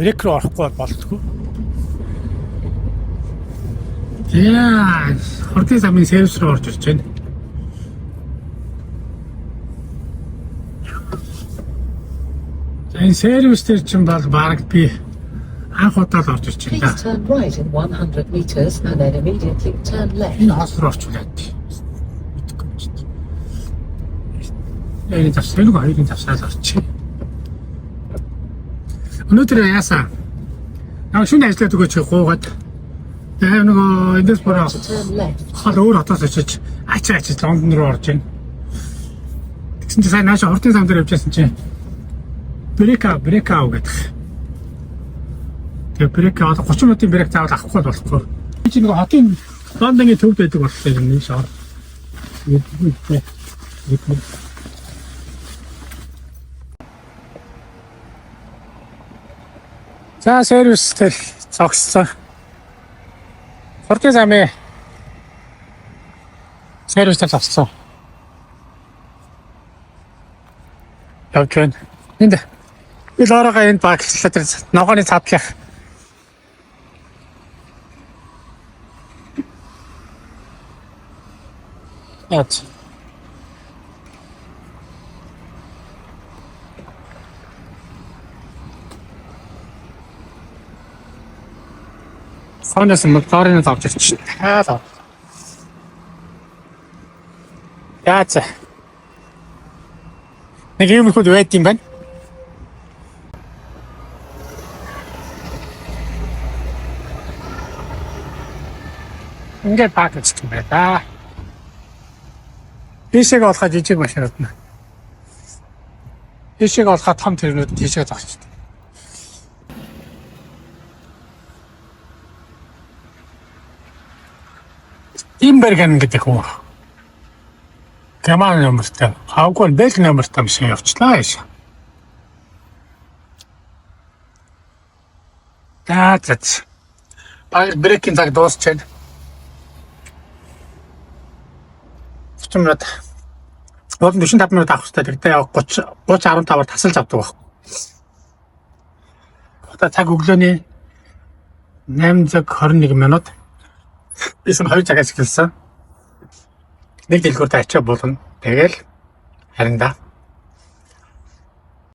Брейк руу орохгүй болтгүй. Яа, хортын замын сервис руу орж ирж байна. Энэ сервис дээр чинь бол баг би анх удаа л орж ирж байна. Please turn right in 100 meters and then immediately turn left. Энэ хос руу орчуулаад. Энэ тавсалгүй хоёрын тавсаал орчих. Өнөөдөр яасан? Аа шүн ажиллаад өгөөч гуугаад. Тэгээ нөгөө эндээс бороо. Хол өөр хотоос очиж ачиж Лондон руу орж байна. Тэгсэн чинь сайн нааш хортын зам дээр явжсэн чинь брейкау гэдэг. Тэгээ брейкау 30 минутын брейк заавал авахгүй болохгүй. Би чинь нөгөө хотын Лондонгийн төвд байдаг болохоор юм шиг шаар. За сервис тэл зогссон. Хортын замын сервис тэл зогссон. Явж байна. Энд би лорога энэ багчлаа тэр ногооны цаадлах. Яц. Сонос моторын авч ирчих. Хаалаа. Яц. Нэг юм хүүд байд юм байна. Ингээд пакэж юм байна. Бишэг олоход жижиг машинууд нь. Бишэг олоход том тэрнүүд тийшээ зогсчих. Имберген гэдэг үү. Герман номертай. Хаагуул Бельги номертай машин явчлаа яаш. Таац. Брейкинг цаг дуусчихна. 30 минут. Бол 45 минут авах хэрэгтэй. Тэгтээ 30-15-аар тасалж авдаг баг. Одоо цаг өглөөний 8:21 минут. Бисэм 2 цагаас эхэлсэн. Нэг дэлгүүрт ачаа болно. Тэгэл харин да.